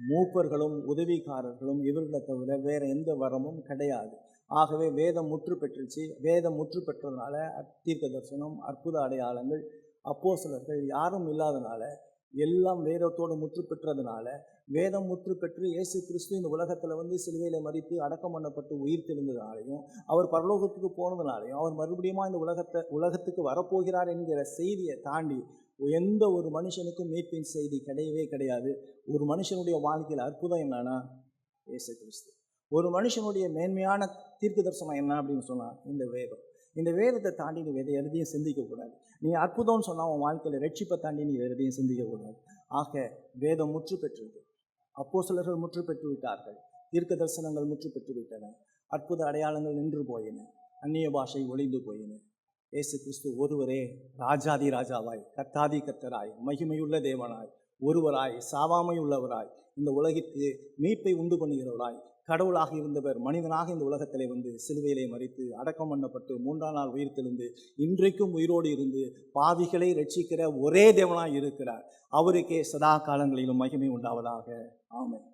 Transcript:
மூப்பர்களும் உதவிக்காரர்களும் இவர்களை தவிர வேறு எந்த வரமும் கிடையாது. ஆகவே வேதம் முற்று பெற்றுச்சு. வேதம் முற்று பெற்றதுனால தீர்க்க தரிசனம், அற்புத அடையாளங்கள், அப்போஸ்தலர்கள் யாரும் இல்லாதனால, எல்லாம் வேதத்தோடு முற்று பெற்றதுனால, வேதம் முற்று பெற்று இயேசு கிறிஸ்து இந்த உலகத்தில் சிலுவையில் மரித்து அடக்கம் பண்ணப்பட்டு உயிர் தெழுந்ததுனாலையும், அவர் பரலோகத்துக்கு போனதுனாலையும், அவர் மறுபடியும் இந்த உலகத்துக்கு வரப்போகிறார் என்கிற செய்தியை தாண்டி எந்த ஒரு மனுஷனுக்கும் மீட்பின் செய்தி கிடையவே கிடையாது. ஒரு மனுஷனுடைய வாழ்க்கையில் அற்புதம் என்னன்னா இயேசு கிறிஸ்து. ஒரு மனுஷனுடைய மேன்மையான தீர்க்க தரிசனம் என்ன அப்படின்னு சொன்னால் இந்த வேதம். இந்த வேதத்தை தாண்டி நீ வேறு எதையும் சிந்திக்கக்கூடாது. நீ அற்புதம்னு சொன்னால் உன் வாழ்க்கையில் ரட்சிப்பை தாண்டி நீ வேறு எதையும் சிந்திக்கக்கூடாது. ஆக வேதம் முற்று பெற்றது. அப்போஸ்தலர்கள் முற்று பெற்று விட்டார்கள். தீர்க்க தரிசனங்கள் முற்று பெற்று விட்டன. அற்புத அடையாளங்கள் நின்று போயின. அந்நிய பாஷை ஒளிந்து போயின. இயேசு கிறிஸ்து ஒருவரே ராஜாதி ராஜாவாய், கர்த்தாதி கர்த்தராய், மகிமையுள்ள தேவனாய், ஒருவராய், சாவாமை உள்ளவராய், இந்த உலகிற்கு மீட்பை உண்டு பண்ணுகிறவராய், கடவுளாக இருந்தவர் மனிதனாக இந்த உலகத்திலே சிலுவையிலே மரித்து அடக்கம் பண்ணப்பட்டு 3ஆம் நாள் உயிர் தெழுந்து இன்றைக்கும் உயிரோடு இருந்து பாவிகளை ரட்சிக்கிற ஒரே தேவனாய் இருக்கிறார். அவருக்கே சதா காலங்களிலும் மகிமை உண்டாவதாக. ஆமென்.